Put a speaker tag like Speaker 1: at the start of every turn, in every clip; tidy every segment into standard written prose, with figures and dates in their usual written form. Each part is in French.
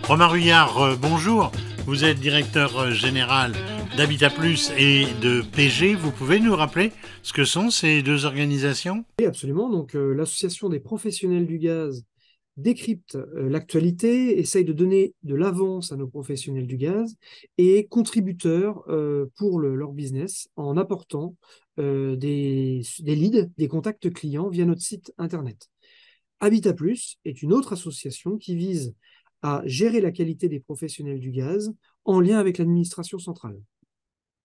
Speaker 1: Romain Ruyard, bonjour. Vous êtes directeur général d'Habitat Plus et de PG. Vous pouvez nous rappeler ce que sont ces deux organisations?
Speaker 2: Oui, absolument. Donc, l'Association des professionnels du gaz décrypte l'actualité, essaye de donner de l'avance à nos professionnels du gaz et est contributeur pour leur business en apportant des leads, des contacts clients via notre site internet. Habitat Plus est une autre association qui vise à gérer la qualité des professionnels du gaz en lien avec l'administration centrale.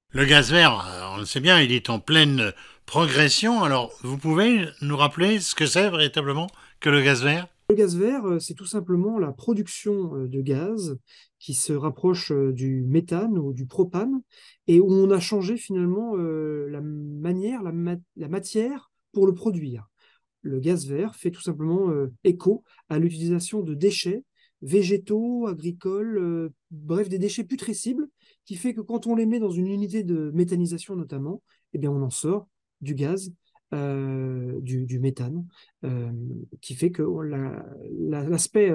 Speaker 1: Le gaz vert, on le sait bien, il est en pleine progression. Alors, vous pouvez nous rappeler ce que c'est véritablement que le gaz vert?
Speaker 2: Le gaz vert, c'est tout simplement la production de gaz qui se rapproche du méthane ou du propane et où on a changé finalement la manière, la matière pour le produire. Le gaz vert fait tout simplement écho à l'utilisation de déchets végétaux, agricoles, bref, des déchets putrescibles, qui fait que quand on les met dans une unité de méthanisation notamment, eh bien, on en sort du gaz, du méthane, euh, qui fait que l'aspect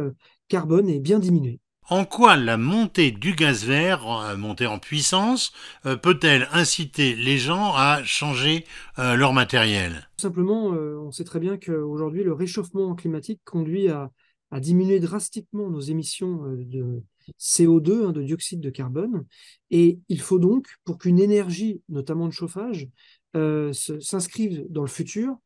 Speaker 2: carbone est bien diminué.
Speaker 1: En quoi la montée du gaz vert, montée en puissance, peut-elle inciter les gens à changer leur matériel?
Speaker 2: Tout simplement, on sait très bien qu'aujourd'hui, le réchauffement climatique conduit à diminuer drastiquement nos émissions de CO2, hein, de dioxyde de carbone. Et il faut donc, pour qu'une énergie, notamment de chauffage, s'inscrive dans le futur,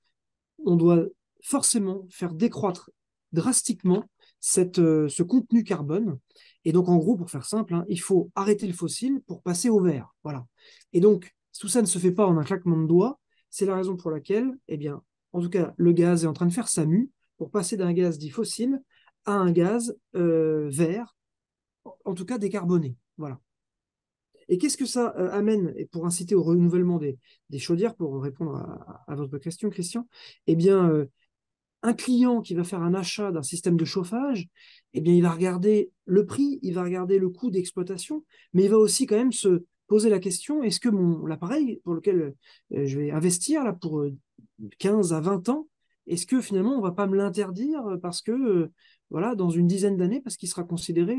Speaker 2: on doit forcément faire décroître drastiquement ce contenu carbone. Et donc, en gros, pour faire simple, hein, il faut arrêter le fossile pour passer au vert. Voilà. Et donc, tout ça ne se fait pas en un claquement de doigts. C'est la raison pour laquelle, eh bien, en tout cas, le gaz est en train de faire sa mue pour passer d'un gaz dit fossile à un gaz vert, en tout cas décarboné. Voilà. Et qu'est-ce que ça amène, et pour inciter au renouvellement des chaudières, pour répondre à votre question, Christian? Eh bien, un client qui va faire un achat d'un système de chauffage, eh bien, il va regarder le prix, il va regarder le coût d'exploitation, mais il va aussi quand même se poser la question, est-ce que l'appareil pour lequel je vais investir là, pour 15 à 20 ans, est-ce que finalement on ne va pas me l'interdire parce que, voilà, dans une dizaine d'années, parce qu'il sera considéré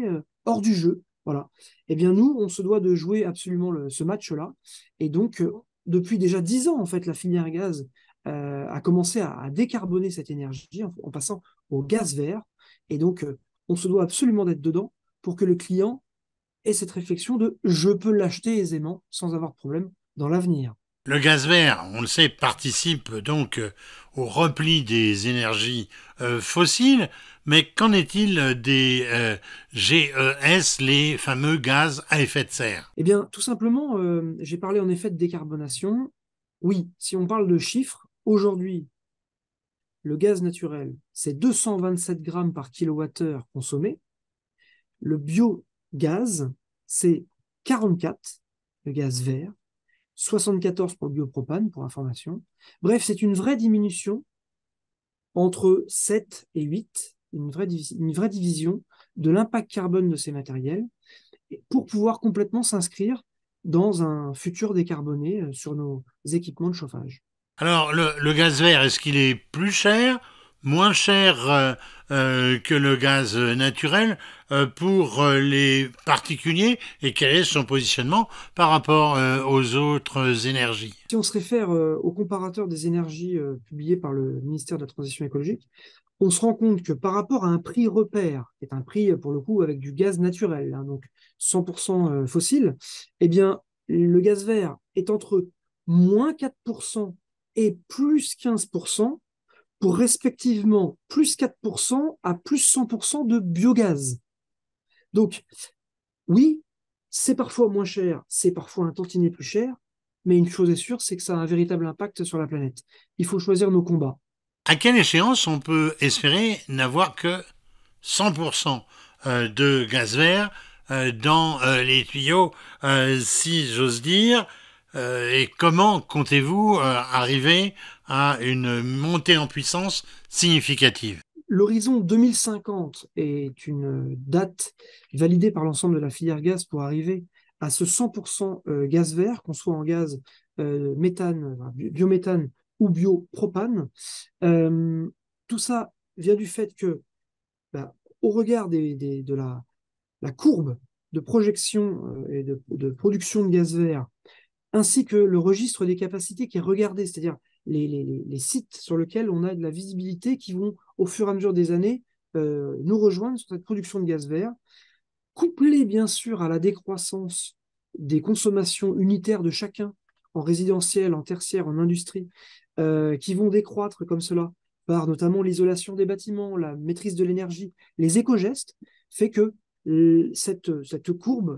Speaker 2: hors du jeu. Voilà. Eh bien, nous, on se doit de jouer absolument ce match-là. Et donc, depuis déjà 10 ans, en fait, la filière gaz a commencé à décarboner cette énergie en passant au gaz vert. Et donc, on se doit absolument d'être dedans pour que le client ait cette réflexion de je peux l'acheter aisément sans avoir de problème dans l'avenir.
Speaker 1: Le gaz vert, on le sait, participe donc au repli des énergies fossiles, mais qu'en est-il des GES, les fameux gaz à effet de serre?
Speaker 2: Eh bien, tout simplement, j'ai parlé en effet de décarbonation. Oui, si on parle de chiffres, aujourd'hui, le gaz naturel, c'est 227 grammes par kilowattheure consommé. Le biogaz, c'est 44, le gaz vert, 74 pour le biopropane, pour information. Bref, c'est une vraie diminution entre 7 et 8, une vraie division de l'impact carbone de ces matériels pour pouvoir complètement s'inscrire dans un futur décarboné sur nos équipements de chauffage.
Speaker 1: Alors, le gaz vert, est-ce qu'il est plus cher, moins cher que le gaz naturel pour les particuliers et quel est son positionnement par rapport aux autres énergies?
Speaker 2: Si on se réfère au comparateur des énergies publié par le ministère de la Transition écologique, on se rend compte que par rapport à un prix repère, qui est un prix pour le coup avec du gaz naturel, hein, donc 100% fossile, eh bien, le gaz vert est entre moins 4% et plus 15% pour respectivement plus 4% à plus 100% de biogaz. Donc, oui, c'est parfois moins cher, c'est parfois un tantinet plus cher, mais une chose est sûre, c'est que ça a un véritable impact sur la planète. Il faut choisir nos combats.
Speaker 1: À quelle échéance on peut espérer n'avoir que 100% de gaz vert dans les tuyaux, si j'ose dire, et comment comptez-vous arriver à une montée en puissance significative?
Speaker 2: L'horizon 2050 est une date validée par l'ensemble de la filière gaz pour arriver à ce 100% gaz vert, qu'on soit en gaz méthane, biométhane ou biopropane. Euh, Tout ça vient du fait que, bah, au regard de la la courbe de projection et de production de gaz vert, ainsi que le registre des capacités qui est regardé, c'est-à-dire les sites sur lesquels on a de la visibilité qui vont, au fur et à mesure des années, nous rejoindre sur cette production de gaz vert, couplé bien sûr à la décroissance des consommations unitaires de chacun, en résidentiel, en tertiaire, en industrie, qui vont décroître comme cela, par notamment l'isolation des bâtiments, la maîtrise de l'énergie, les éco-gestes, fait que cette courbe,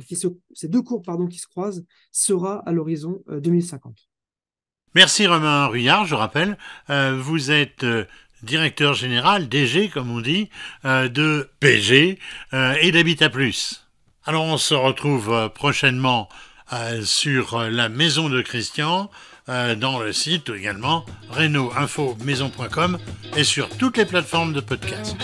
Speaker 2: ces deux courbes pardon, qui se croisent, sera à l'horizon 2050.
Speaker 1: Merci Romain Ruyard, je rappelle, vous êtes directeur général, DG comme on dit, de PG et d'Habitat Plus. Alors on se retrouve prochainement sur la maison de Christian, dans le site également reno-info-maison.com et sur toutes les plateformes de podcast.